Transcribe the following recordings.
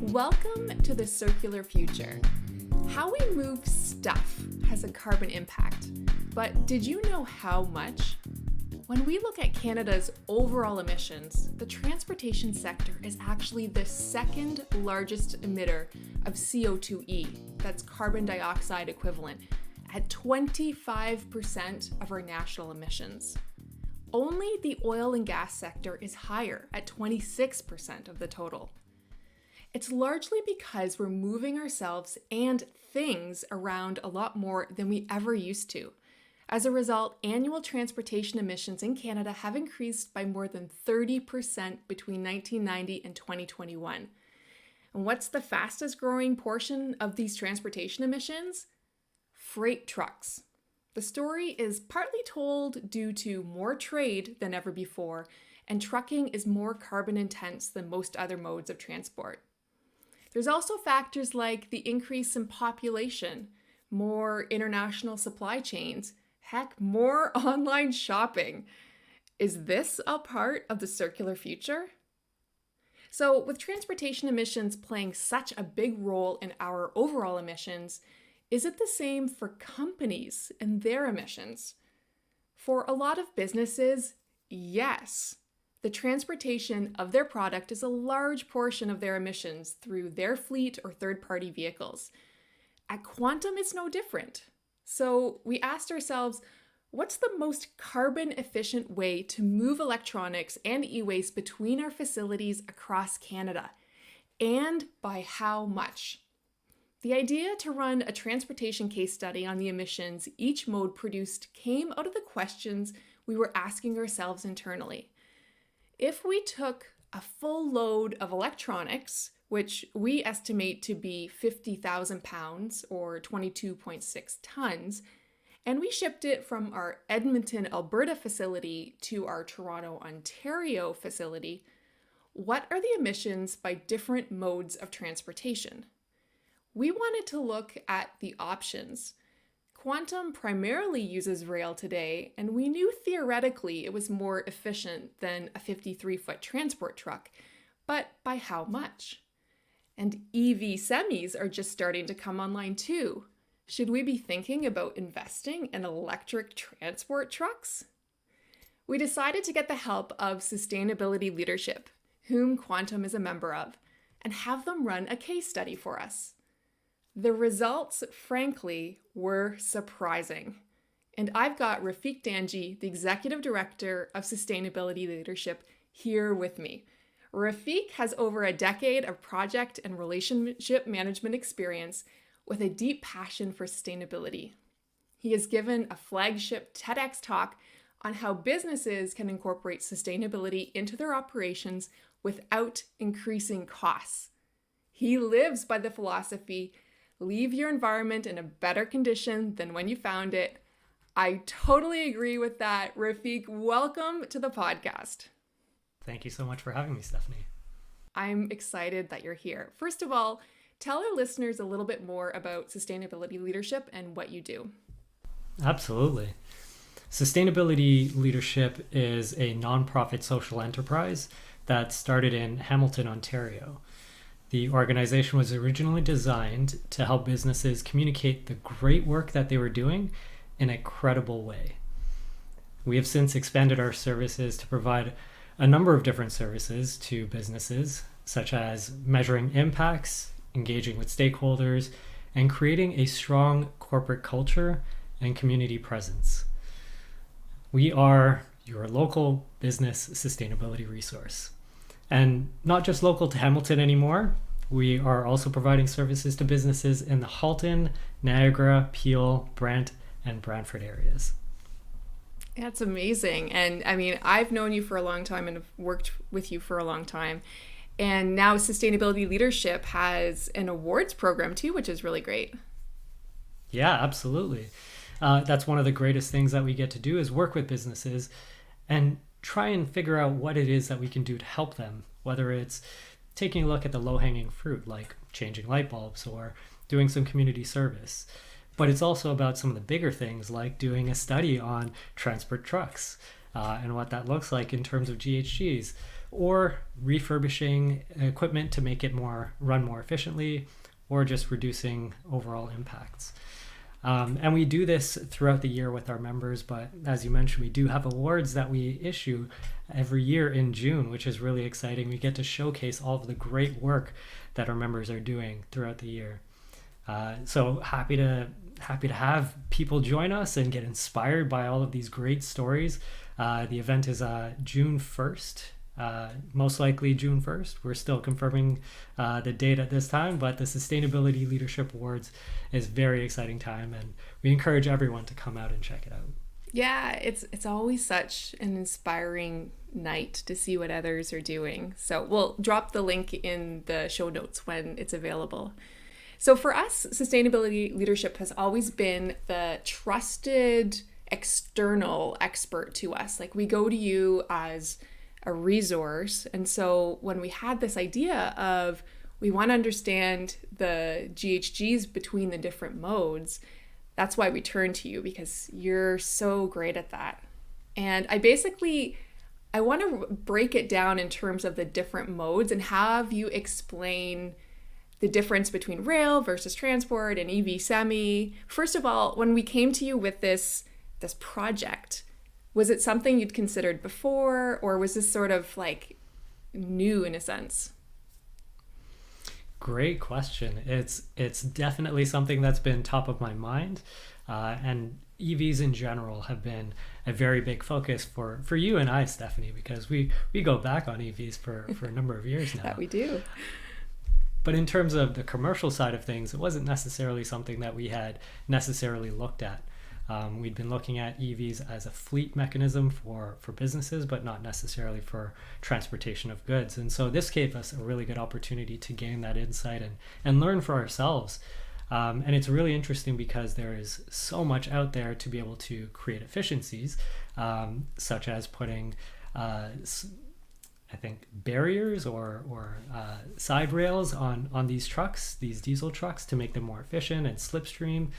Welcome to the Circular Future. How we move stuff has a carbon impact, but did you know how much? When we look at Canada's overall emissions, the transportation sector is actually the second largest emitter of CO2e, that's carbon dioxide equivalent, at 25% of our national emissions. Only the oil and gas sector is higher at 26% of the total. It's largely because we're moving ourselves and things around a lot more than we ever used to. As a result, annual transportation emissions in Canada have increased by more than 30% between 1990 and 2021. And what's the fastest growing portion of these transportation emissions? Freight trucks. The story is partly told due to more trade than ever before, and trucking is more carbon intense than most other modes of transport. There's also factors like the increase in population, more international supply chains, heck, more online shopping. Is this a part of the circular future? So, with transportation emissions playing such a big role in our overall emissions, is it the same for companies and their emissions? For a lot of businesses, yes. The transportation of their product is a large portion of their emissions through their fleet or third-party vehicles. At Quantum, it's no different. So we asked ourselves, what's the most carbon-efficient way to move electronics and e-waste between our facilities across Canada? And by how much? The idea to run a transportation case study on the emissions each mode produced came out of the questions we were asking ourselves internally. If we took a full load of electronics, which we estimate to be 50,000 pounds or 22.6 tons, and we shipped it from our Edmonton, Alberta facility to our Toronto, Ontario facility, what are the emissions by different modes of transportation? We wanted to look at the options. Quantum primarily uses rail today, and we knew theoretically it was more efficient than a 53-foot transport truck, but by how much? And EV semis are just starting to come online too. Should we be thinking about investing in electric transport trucks? We decided to get the help of Sustainability Leadership, whom Quantum is a member of, and have them run a case study for us. The results, frankly, were surprising. And I've got Rafiq Dhanji, the Executive Director of Sustainability Leadership, here with me. Rafiq has over a decade of project and relationship management experience with a deep passion for sustainability. He has given a flagship TEDx talk on how businesses can incorporate sustainability into their operations without increasing costs. He lives by the philosophy, leave your environment in a better condition than when you found it. I totally agree with that. Rafiq, welcome to the podcast. Thank you so much for having me, Stephanie. I'm excited that you're here. First of all, tell our listeners a little bit more about Sustainability Leadership and what you do. Absolutely. Sustainability Leadership is a nonprofit social enterprise that started in Hamilton, Ontario. The organization was originally designed to help businesses communicate the great work that they were doing in a credible way. We have since expanded our services to provide a number of different services to businesses, such as measuring impacts, engaging with stakeholders, and creating a strong corporate culture and community presence. We are your local business sustainability resource. And not just local to Hamilton anymore, we are also providing services to businesses in the Halton, Niagara, Peel, Brant, and Brantford areas. That's amazing. And I mean, I've known you for a long time and have worked with you for a long time. And now Sustainability Leadership has an awards program too, which is really great. Yeah, absolutely. That's one of the greatest things that we get to do is work with businesses and try and figure out what it is that we can do to help them, whether it's taking a look at the low-hanging fruit, like changing light bulbs or doing some community service. But it's also about some of the bigger things like doing a study on transport trucks and what that looks like in terms of GHGs, or refurbishing equipment to make it run more efficiently, or just reducing overall impacts. And we do this throughout the year with our members, but as you mentioned, we do have awards that we issue every year in June, which is really exciting. We get to showcase all of the great work that our members are doing throughout the year. So happy to have people join us and get inspired by all of these great stories. The event is June 1st. Most likely June 1st. We're still confirming the date at this time, but the Sustainability Leadership Awards is a very exciting time, and we encourage everyone to come out and check it out. Yeah, it's always such an inspiring night to see what others are doing. So we'll drop the link in the show notes when it's available. So for us, sustainability leadership has always been the trusted external expert to us. Like, we go to you as a resource. And so when we had this idea of we want to understand the GHGs between the different modes, that's why we turn to you, because you're so great at that. And I want to break it down in terms of the different modes and have you explain the difference between rail versus transport and EV semi. First of all, when we came to you with this project, was it something you'd considered before, or was this sort of like new in a sense? Great question. It's definitely something that's been top of my mind, and EVs in general have been a very big focus for you and I, Stephanie, because we go back on EVs for a number of years now. That we do. But in terms of the commercial side of things, it wasn't necessarily something that we had necessarily looked at. We'd been looking at EVs as a fleet mechanism for businesses, but not necessarily for transportation of goods. And so this gave us a really good opportunity to gain that insight and learn for ourselves. And it's really interesting because there is so much out there to be able to create efficiencies, such as putting I think barriers or side rails on these trucks, these diesel trucks, to make them more efficient and slipstream.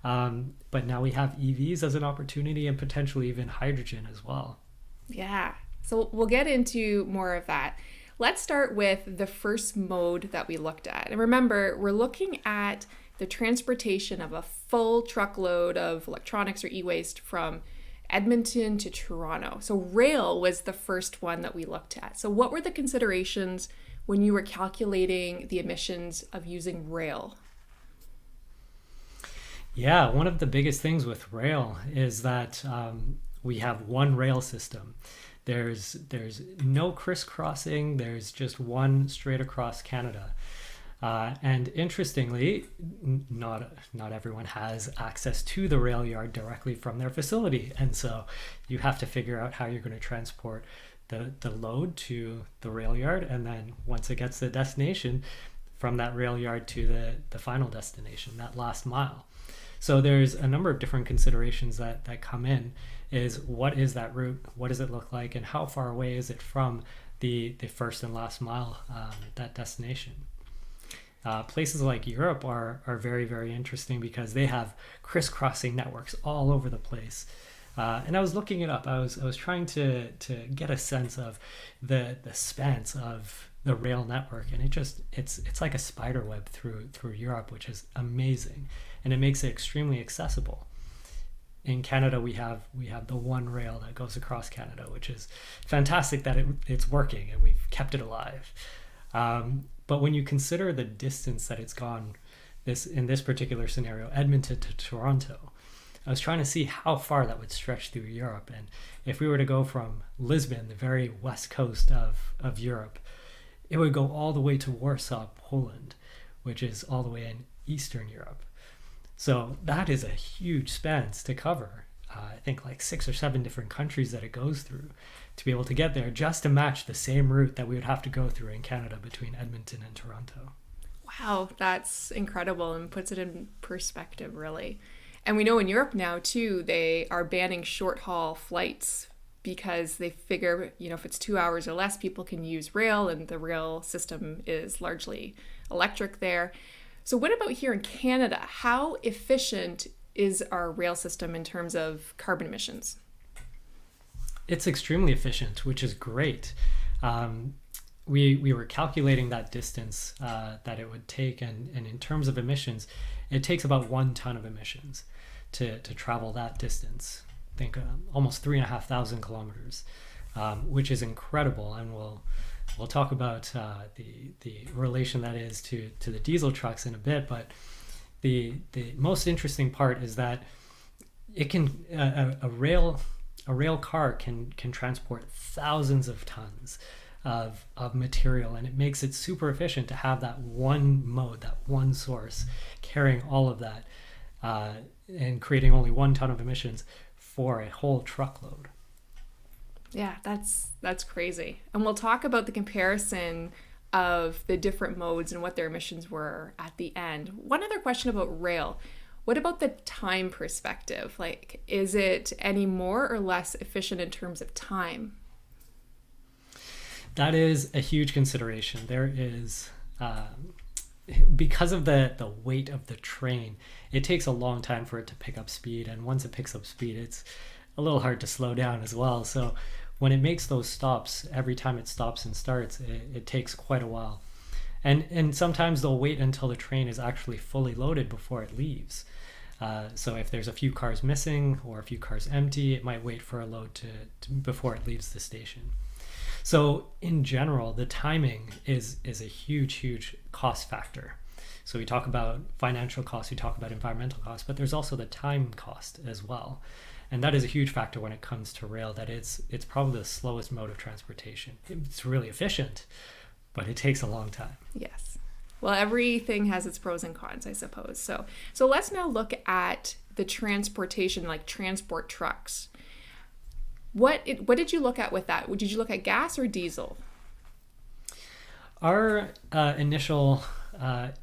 But now we have EVs as an opportunity, and potentially even hydrogen as well. Yeah, so we'll get into more of that. Let's start with the first mode that we looked at. And remember, we're looking at the transportation of a full truckload of electronics or e-waste from Edmonton to Toronto. So rail was the first one that we looked at. So what were the considerations when you were calculating the emissions of using rail? Yeah, one of the biggest things with rail is that we have one rail system. There's no crisscrossing. There's just one straight across Canada. And interestingly, not everyone has access to the rail yard directly from their facility. And so you have to figure out how you're going to transport the load to the rail yard. And then once it gets to the destination, from that rail yard to the final destination, that last mile. So there's a number of different considerations that come in. Is what is that route? What does it look like? And how far away is it from the first and last mile, that destination? Places like Europe are very, very interesting because they have crisscrossing networks all over the place. And I was looking it up. I was trying to get a sense of the spans of the rail network, and it's like a spider web through Europe, which is amazing, and it makes it extremely accessible. In Canada, we have the one rail that goes across Canada, which is fantastic that it's working and we've kept it alive. But when you consider the distance that it's gone, in this particular scenario, Edmonton to Toronto, I was trying to see how far that would stretch through Europe. And if we were to go from Lisbon, the very west coast of Europe, it would go all the way to Warsaw, Poland, which is all the way in Eastern Europe. So that is a huge span to cover. I think like 6 or 7 different countries that it goes through to be able to get there, just to match the same route that we would have to go through in Canada between Edmonton and Toronto. Wow, that's incredible and puts it in perspective, really. And we know in Europe now, too, they are banning short-haul flights because they figure, if it's 2 hours or less, people can use rail, and the rail system is largely electric there. So what about here in Canada? How efficient is our rail system in terms of carbon emissions? It's extremely efficient, which is great. We were calculating that distance that it would take, and in terms of emissions, it takes about 1 ton of emissions to travel that distance. I think almost 3,500 kilometers, which is incredible, and we'll talk about the relation that is to the diesel trucks in a bit. But the most interesting part is that it can a rail car can transport thousands of tons of material, and it makes it super efficient to have that one mode, that one source, carrying all of that and creating only 1 ton of emissions for a whole truckload. Yeah, that's crazy. And we'll talk about the comparison of the different modes and what their emissions were at the end. One other question about rail. What about the time perspective? Like, is it any more or less efficient in terms of time? That is a huge consideration. There is, because of the weight of the train, it takes a long time for it to pick up speed. And once it picks up speed, it's a little hard to slow down as well. So when it makes those stops, every time it stops and starts, it takes quite a while. And sometimes they'll wait until the train is actually fully loaded before it leaves. So if there's a few cars missing or a few cars empty, it might wait for a load to before it leaves the station. So in general, the timing is a huge cost factor. So we talk about financial costs, we talk about environmental costs, but there's also the time cost as well. And that is a huge factor when it comes to rail, that it's probably the slowest mode of transportation. It's really efficient, but it takes a long time. Yes. Well, everything has its pros and cons, I suppose. So let's now look at the transportation, like transport trucks. What did you look at with that? Did you look at gas or diesel? Our initial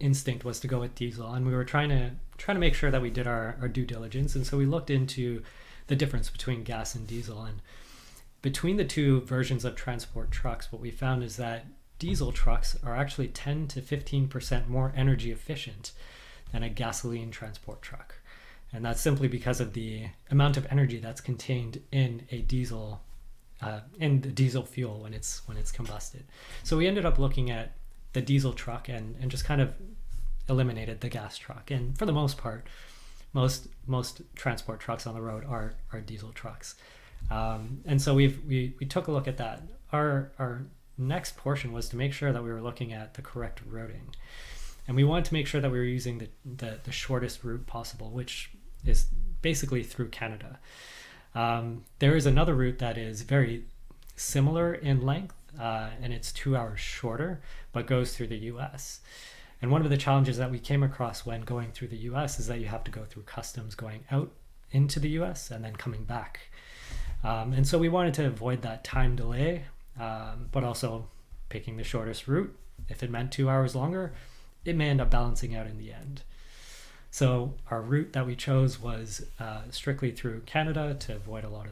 instinct was to go with diesel, and we were trying to make sure that we did our due diligence. And so we looked into the difference between gas and diesel. And between the two versions of transport trucks, what we found is that diesel trucks are actually 10 to 15% more energy efficient than a gasoline transport truck. And that's simply because of the amount of energy that's contained in a diesel, in the diesel fuel when it's combusted. So we ended up looking at the diesel truck and just kind of eliminated the gas truck. And for the most part, most transport trucks on the road are diesel trucks. And so we took a look at that. Our next portion was to make sure that we were looking at the correct routing. And we wanted to make sure that we were using the shortest route possible, which is basically through Canada. There is another route that is very similar in length, and it's 2 hours shorter, but goes through the US. And one of the challenges that we came across when going through the US is that you have to go through customs going out into the US and then coming back. And so we wanted to avoid that time delay, but also picking the shortest route. If it meant 2 hours longer, it may end up balancing out in the end. So our route that we chose was strictly through Canada to avoid a lot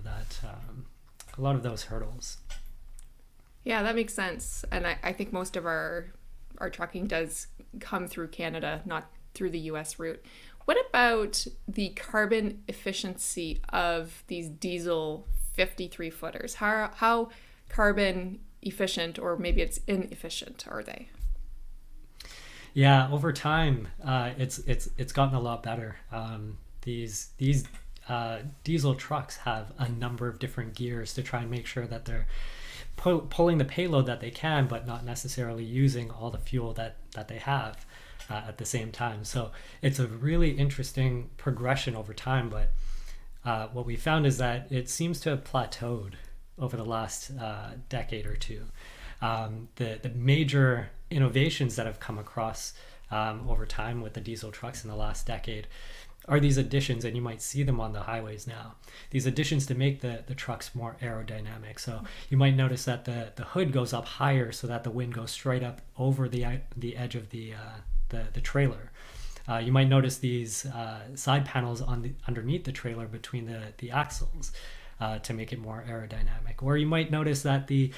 of those hurdles. Yeah, that makes sense. And I think most of our trucking does come through Canada, not through the US route. What about the carbon efficiency of these diesel 53-footers? How carbon efficient, or maybe it's inefficient, are they? Yeah, over time, it's gotten a lot better. These diesel trucks have a number of different gears to try and make sure that they're pulling the payload that they can, but not necessarily using all the fuel that they have at the same time. So it's a really interesting progression over time. But what we found is that it seems to have plateaued over the last decade or two. The major innovations that have come across over time with the diesel trucks in the last decade are these additions, and you might see them on the highways now, these additions to make the trucks more aerodynamic. So you might notice that the hood goes up higher so that the wind goes straight up over the edge of the trailer. You might notice these side panels underneath the trailer between the axles to make it more aerodynamic. Or you might notice that the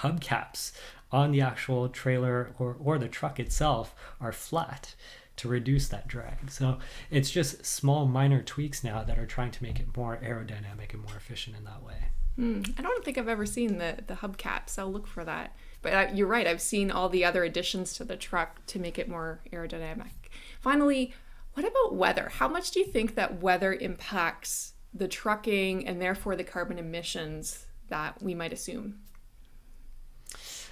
hubcaps on the actual trailer or the truck itself are flat to reduce that drag. So it's just small minor tweaks now that are trying to make it more aerodynamic and more efficient in that way. I don't think I've ever seen the hubcaps. I'll look for that. But you're right. I've seen all the other additions to the truck to make it more aerodynamic. Finally, what about weather? How much do you think that weather impacts the trucking and therefore the carbon emissions that we might assume?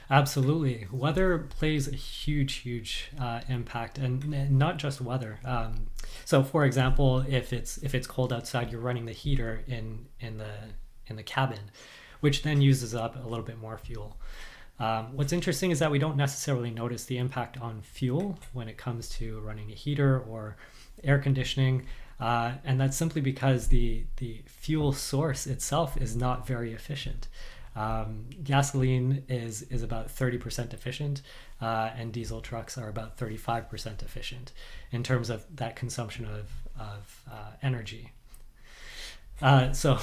Absolutely. Weather plays a huge impact, and not just weather. So for example, if it's cold outside, you're running the heater in the cabin, which then uses up a little bit more fuel. What's interesting is that we don't necessarily notice the impact on fuel when it comes to running a heater or air conditioning. And that's simply because the fuel source itself is not very efficient. Gasoline is about 30% efficient, and diesel trucks are about 35% efficient in terms of that consumption of energy. So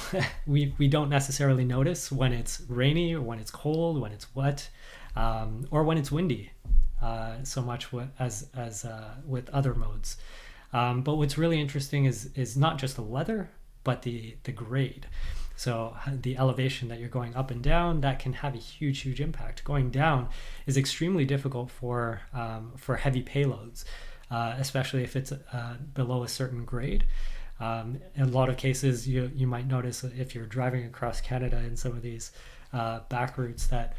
we don't necessarily notice when it's rainy or when it's cold, when it's wet, or when it's windy, so much as with other modes. But what's really interesting is not just the weather, but the grade. So the elevation that you're going up and down, that can have a huge impact. Going down is extremely difficult for heavy payloads, especially if it's below a certain grade. In a lot of cases, you might notice if you're driving across Canada in some of these back routes that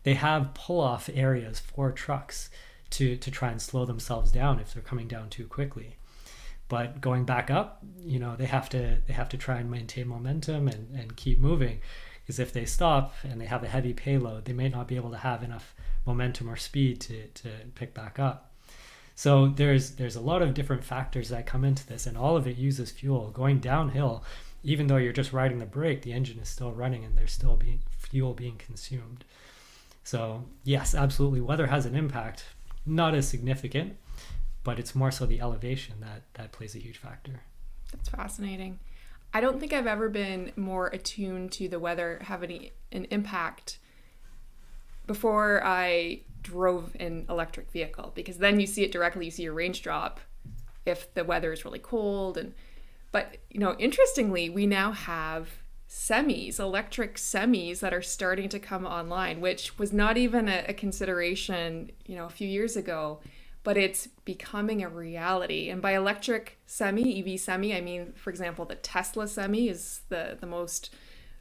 they have pull-off areas for trucks to try and slow themselves down if they're coming down too quickly. But going back up, they have to try and maintain momentum and keep moving, because if they stop and they have a heavy payload, they may not be able to have enough momentum or speed to pick back up. So there's a lot of different factors that come into this, and all of it uses fuel. Going downhill, even though you're just riding the brake, the engine is still running and there's still fuel being consumed. So yes, absolutely, weather has an impact, not as significant, but it's more so the elevation that plays a huge factor. That's fascinating. I don't think I've ever been more attuned to the weather having an impact before I drove an electric vehicle, because then you see it directly. You see your range drop if the weather is really cold. But interestingly, we now have electric semis that are starting to come online, which was not even a consideration a few years ago. But it's becoming a reality. And by electric EV semi, I mean, for example, the Tesla semi is the most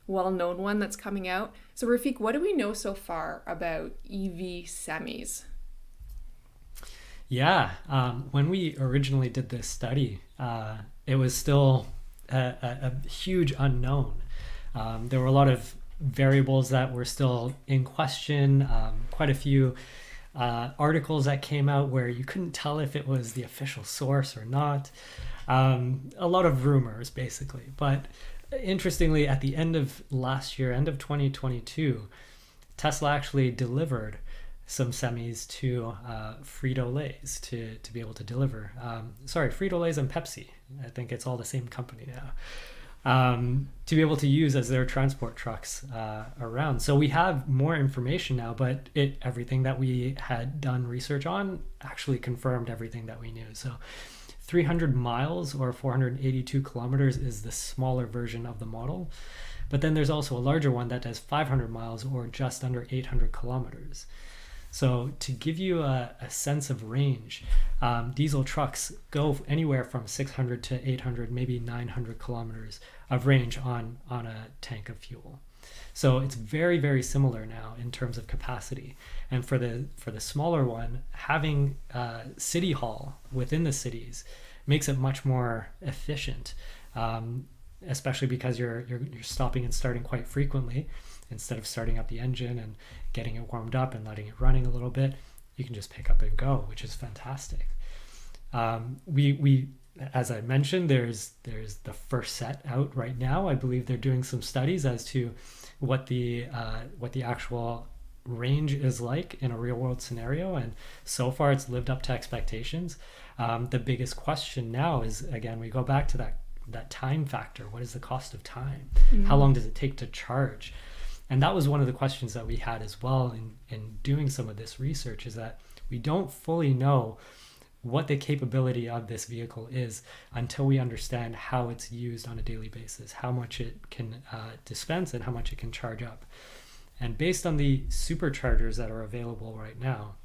well-known one that's coming out. So Rafiq, what do we know so far about EV semis? Yeah, when we originally did this study, it was still a huge unknown. There were a lot of variables that were still in question, quite a few articles that came out where you couldn't tell if it was the official source or not. A lot of rumors, basically. But interestingly, at the end of last year, end of 2022, Tesla actually delivered some semis to Frito-Lay's to be able to deliver. Frito-Lay's and Pepsi. I think it's all the same company now. To be able to use as their transport trucks around. So we have more information now, but everything that we had done research on actually confirmed everything that we knew. So 300 miles or 482 kilometers is the smaller version of the model. But then there's also a larger one that does 500 miles or just under 800 kilometers. So to give you a sense of range, diesel trucks go anywhere from 600 to 800, maybe 900 kilometers of range on a tank of fuel. So it's very, very similar now in terms of capacity. And for the smaller one, having city haul within the cities makes it much more efficient, especially because you're stopping and starting quite frequently. Instead of starting up the engine and getting it warmed up and letting it running a little bit, you can just pick up and go, which is fantastic. We as I mentioned, there's the first set out right now. I believe they're doing some studies as to what the actual range is like in a real world scenario, and so far it's lived up to expectations. The biggest question now is, again, we go back to that time factor. What is the cost of time? Mm-hmm. How long does it take to charge? And that was one of the questions that we had as well in doing some of this research, is that we don't fully know what the capability of this vehicle is until we understand how it's used on a daily basis, how much it can dispense and how much it can charge up. And based on the superchargers that are available right now,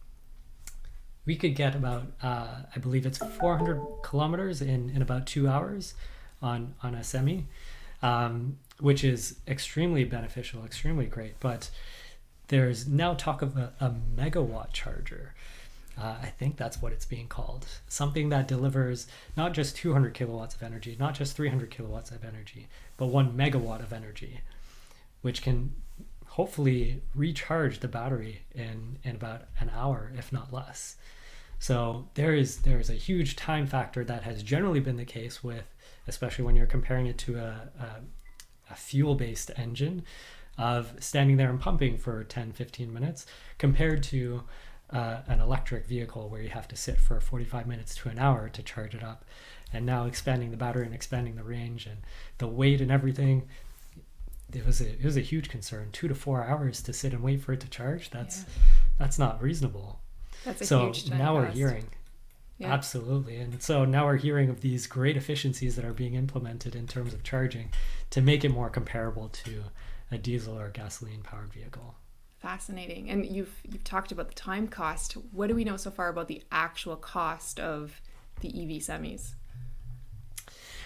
we could get about, I believe it's 400 kilometers in about 2 hours on a semi, which is extremely beneficial, extremely great. But there's now talk of a megawatt charger. I think that's what it's being called. Something that delivers not just 200 kilowatts of energy, not just 300 kilowatts of energy, but 1 megawatt of energy, which can hopefully recharge the battery in about an hour, if not less. So there's a huge time factor that has generally been the case with, especially when you're comparing it to a fuel-based engine, of standing there and pumping for 10, 15 minutes compared to an electric vehicle where you have to sit for 45 minutes to an hour to charge it up. And now expanding the battery and expanding the range and the weight and everything, it was a huge concern. 2 to 4 hours to sit and wait for it to charge, that's not reasonable. That's a huge time now cost. We're hearing, absolutely. And so now we're hearing of these great efficiencies that are being implemented in terms of charging to make it more comparable to a diesel or gasoline powered vehicle. Fascinating. And you've talked about the time cost. What do we know so far about the actual cost of the EV semis?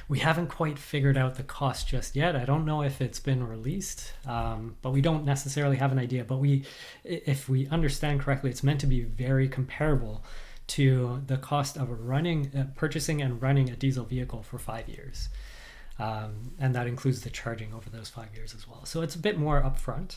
We haven't quite figured out the cost just yet. I don't know if it's been released, but we don't necessarily have an idea. But if we understand correctly, it's meant to be very comparable to the cost of purchasing and running a diesel vehicle for 5 years. And that includes the charging over those 5 years as well. So it's a bit more upfront,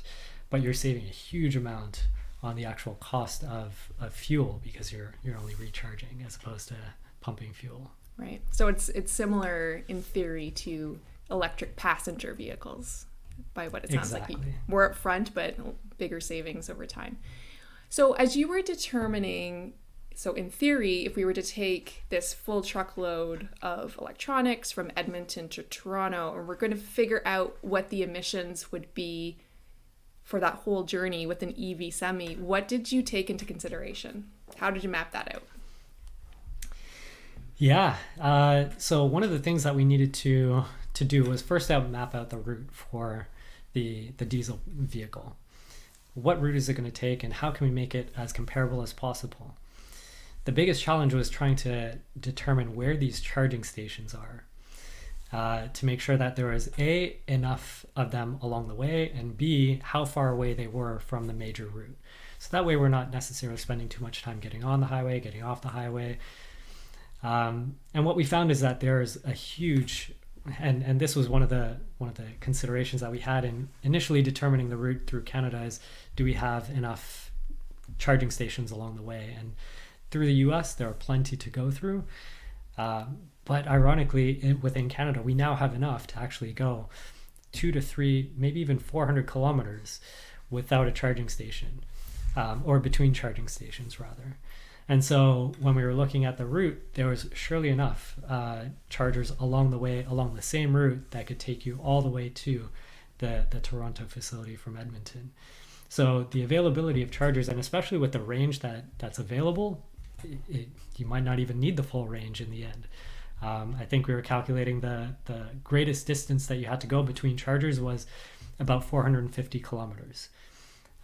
but you're saving a huge amount on the actual cost of fuel because you're only recharging as opposed to pumping fuel. Right. So it's similar in theory to electric passenger vehicles by what it sounds like. More upfront, but bigger savings over time. So as you were determining, so in theory, if we were to take this full truckload of electronics from Edmonton to Toronto, and we're going to figure out what the emissions would be for that whole journey with an EV semi, what did you take into consideration? How did you map that out? Yeah. So one of the things that we needed to do was first map out the route for the diesel vehicle. What route is it going to take and how can we make it as comparable as possible? The biggest challenge was trying to determine where these charging stations are to make sure that there was A, enough of them along the way, and B, how far away they were from the major route. So that way we're not necessarily spending too much time getting on the highway, getting off the highway. And what we found is that there's a huge, and this was one of the considerations that we had in initially determining the route through Canada is, do we have enough charging stations along the way? And through the US, there are plenty to go through. But ironically, within Canada, we now have enough to actually go 2 to 3, maybe even 400 kilometers without a charging station, or between charging stations rather. And so when we were looking at the route, there was surely enough chargers along the way, along the same route that could take you all the way to the Toronto facility from Edmonton. So the availability of chargers, and especially with the range that's available, you might not even need the full range in the end. I think we were calculating the greatest distance that you had to go between chargers was about 450 kilometers.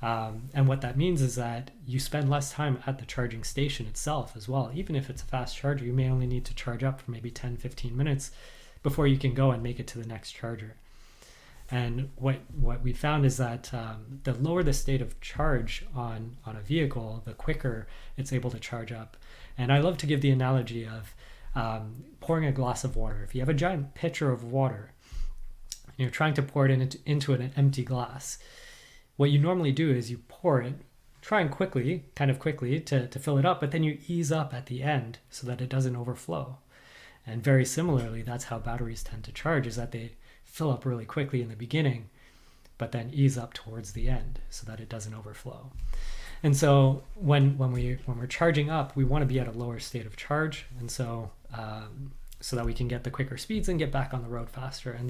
And what that means is that you spend less time at the charging station itself as well. Even if it's a fast charger, you may only need to charge up for maybe 10, 15 minutes before you can go and make it to the next charger. And what we found is that the lower the state of charge on a vehicle, the quicker it's able to charge up. And I love to give the analogy of pouring a glass of water. If you have a giant pitcher of water, and you're trying to pour it into an empty glass, what you normally do is you pour it, trying kind of quickly to fill it up, but then you ease up at the end so that it doesn't overflow. And very similarly, that's how batteries tend to charge, is that they fill up really quickly in the beginning, but then ease up towards the end so that it doesn't overflow. And so when we're charging up, we want to be at a lower state of charge, and so that we can get the quicker speeds and get back on the road faster. And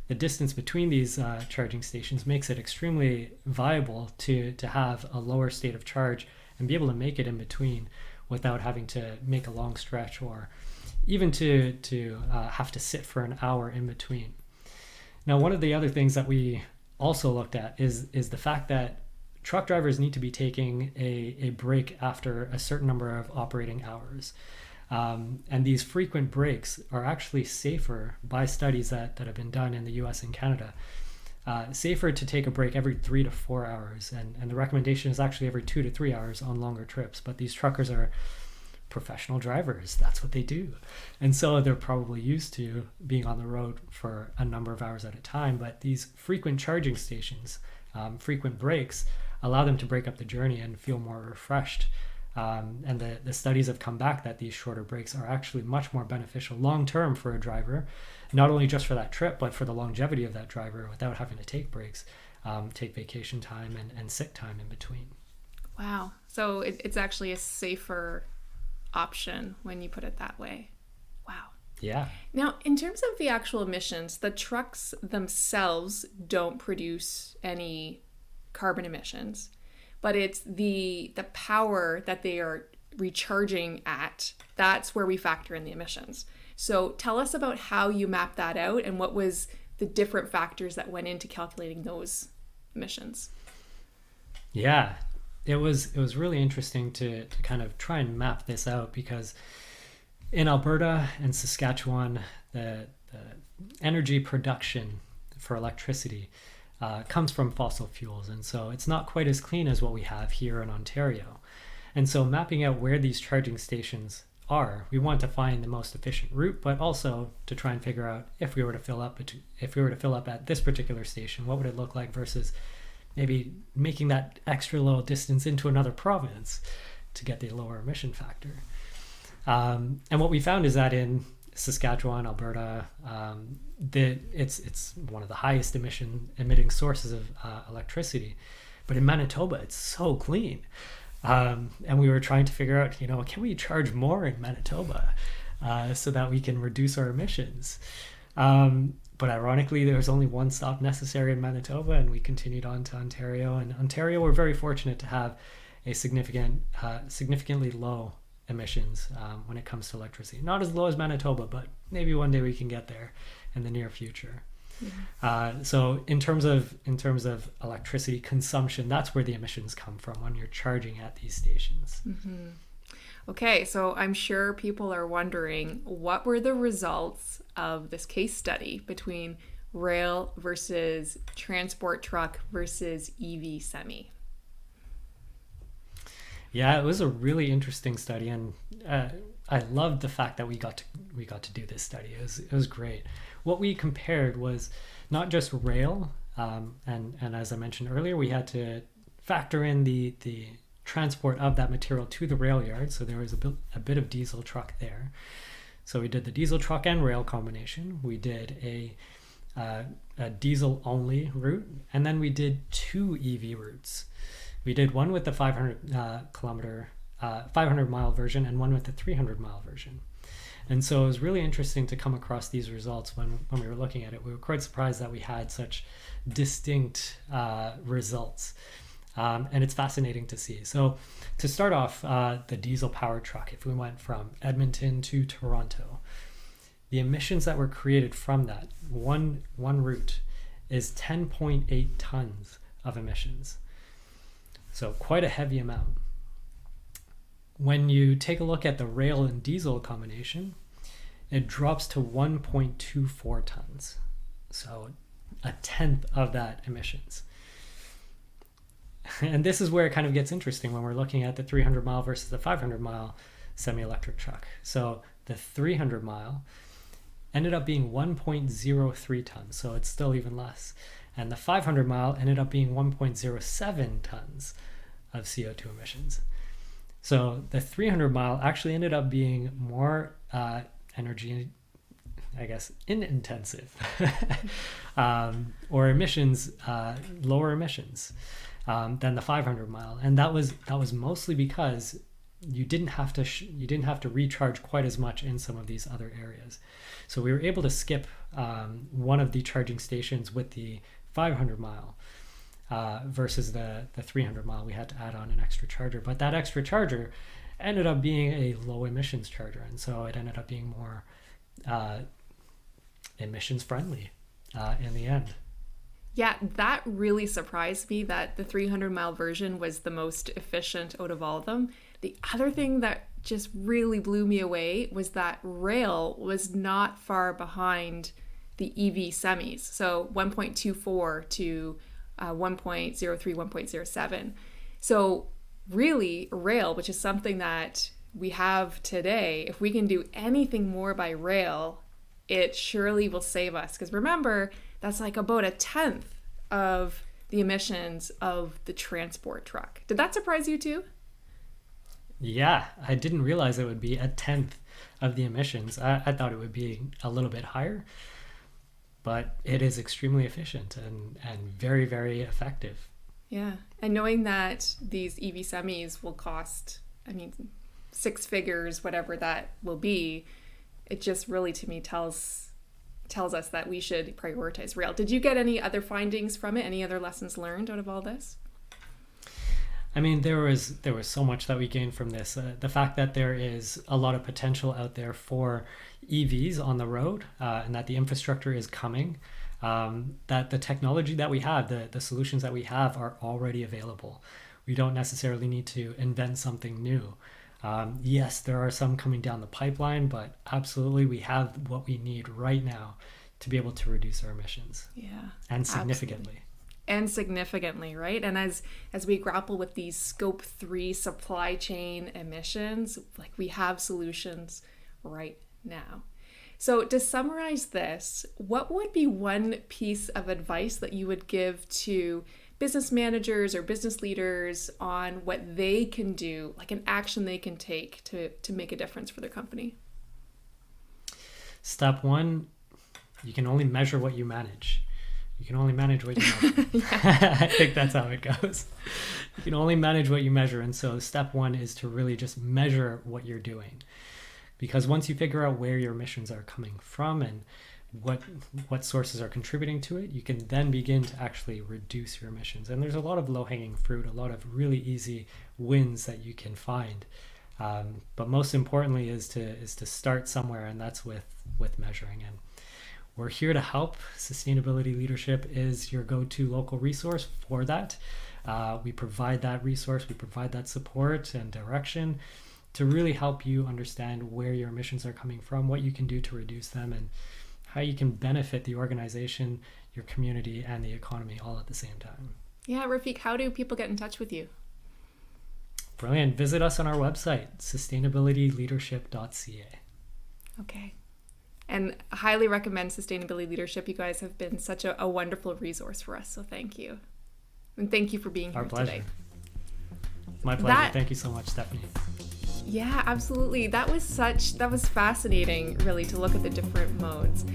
the distance between these charging stations makes it extremely viable to have a lower state of charge and be able to make it in between without having to make a long stretch or even to have to sit for an hour in between. Now, one of the other things that we also looked at is the fact that truck drivers need to be taking a break after a certain number of operating hours. And these frequent breaks are actually safer by studies that have been done in the US and Canada. Safer to take a break every 3 to 4 hours. And the recommendation is actually every 2 to 3 hours on longer trips. But these truckers are professional drivers. That's what they do. And so they're probably used to being on the road for a number of hours at a time. But these frequent charging stations, frequent breaks, allow them to break up the journey and feel more refreshed. And the studies have come back that these shorter breaks are actually much more beneficial long-term for a driver, not only just for that trip, but for the longevity of that driver without having to take breaks, take vacation time and sick time in between. Wow. So it's actually a safer option when you put it that way. Wow. Yeah. Now, in terms of the actual emissions, the trucks themselves don't produce any carbon emissions, but it's the power that they are recharging at, that's where we factor in the emissions. So tell us about how you mapped that out and what was the different factors that went into calculating those emissions. Yeah, it was really interesting to kind of try and map this out, because in Alberta and Saskatchewan, the energy production for electricity comes from fossil fuels, and so it's not quite as clean as what we have here in Ontario. And so mapping out where these charging stations are, we want to find the most efficient route, but also to try and figure out if we were to fill up at this particular station, what would it look like versus maybe making that extra little distance into another province to get the lower emission factor. And what we found is that in Saskatchewan, Alberta, it's one of the highest emitting sources of electricity. But in Manitoba, it's so clean. And we were trying to figure out, can we charge more in Manitoba so that we can reduce our emissions? But ironically, there was only one stop necessary in Manitoba, and we continued on to Ontario. And Ontario, we're very fortunate to have a significantly low emissions when it comes to electricity. Not as low as Manitoba, but maybe one day we can get there in the near future. Mm-hmm. So in terms of electricity consumption, that's where the emissions come from when you're charging at these stations. Mm-hmm. Okay, so I'm sure people are wondering, what were the results of this case study between rail versus transport truck versus EV semi? Yeah, it was a really interesting study, and I loved the fact that we got to do this study. It was great. What we compared was not just rail, and as I mentioned earlier, we had to factor in the transport of that material to the rail yard. So there was a bit of diesel truck there. So we did the diesel truck and rail combination. We did a diesel only route, and then we did 2 EV routes. We did one with the 500 mile version and one with the 300 mile version. And so it was really interesting to come across these results when we were looking at it. We were quite surprised that we had such distinct results. And it's fascinating to see. So to start off, the diesel powered truck, if we went from Edmonton to Toronto, the emissions that were created from that one route is 10.8 tons of emissions. So quite a heavy amount. When you take a look at the rail and diesel combination, it drops to 1.24 tons. So a tenth of that emissions. And this is where it kind of gets interesting when we're looking at the 300 mile versus the 500 mile semi-electric truck. So the 300 mile ended up being 1.03 tons, so it's still even less. And the 500 mile ended up being 1.07 tons of CO2 emissions. So the 300 mile actually ended up being more energy, I guess, intensive, or emissions, lower emissions. Than the 500 mile, and that was mostly because you didn't have to recharge quite as much in some of these other areas. So we were able to skip one of the charging stations with the 500 mile versus the 300 mile. We had to add on an extra charger, but that extra charger ended up being a low emissions charger. And so it ended up being more emissions friendly in the end. Yeah, that really surprised me that the 300-mile version was the most efficient out of all of them. The other thing that just really blew me away was that rail was not far behind the EV semis. So 1.24 to 1.03, 1.07. So really, rail, which is something that we have today, if we can do anything more by rail, it surely will save us. Because remember, that's like about a tenth of the emissions of the transport truck. Did that surprise you too? Yeah, I didn't realize it would be a tenth of the emissions. I thought it would be a little bit higher, but it is extremely efficient and very, very effective. Yeah, and knowing that these EV semis will cost, six figures, whatever that will be, it just really, to me, tells us that we should prioritize rail. Did you get any other findings from it? Any other lessons learned out of all this? There was so much that we gained from this. The fact that there is a lot of potential out there for EVs on the road, and that the infrastructure is coming, that the technology that we have, the solutions that we have are already available. We don't necessarily need to invent something new. Yes, there are some coming down the pipeline, but absolutely we have what we need right now to be able to reduce our emissions. Yeah. And significantly. Absolutely. And significantly, right? And as we grapple with these scope 3 supply chain emissions, like we have solutions right now. So to summarize this, what would be one piece of advice that you would give to business managers or business leaders on what they can do, like an action they can take to make a difference for their company? Step 1, you can only measure what you manage. You can only manage what you measure. I think that's how it goes. You can only manage what you measure. And so step 1 is to really just measure what you're doing. Because once you figure out where your emissions are coming from and what sources are contributing to it, you can then begin to actually reduce your emissions. And there's a lot of low-hanging fruit, a lot of really easy wins that you can find. But most importantly is to start somewhere, and that's with measuring. And we're here to help. Sustainability Leadership is your go-to local resource for that. We provide that resource, we provide that support and direction to really help you understand where your emissions are coming from, what you can do to reduce them, and how you can benefit the organization, your community, and the economy all at the same time. Yeah, Rafiq, how do people get in touch with you? Brilliant. Visit us on our website, sustainabilityleadership.ca. Okay. And I highly recommend Sustainability Leadership. You guys have been such a wonderful resource for us, so thank you. And thank you for being here today. Our pleasure. My pleasure. Thank you so much, Stephanie. Yeah, absolutely. That was fascinating, really, to look at the different modes.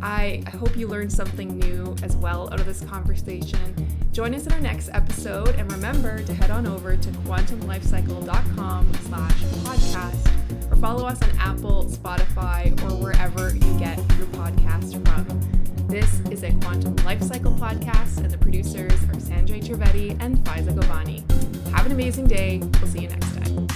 I hope you learned something new as well out of this conversation. Join us in our next episode, and remember to head on over to quantumlifecycle.com/podcast or follow us on Apple, Spotify, or wherever you get your podcast from. This is a Quantum Lifecycle podcast, and the producers are Sanjay Trivedi and Faiza Govani. Have an amazing day. We'll see you next time.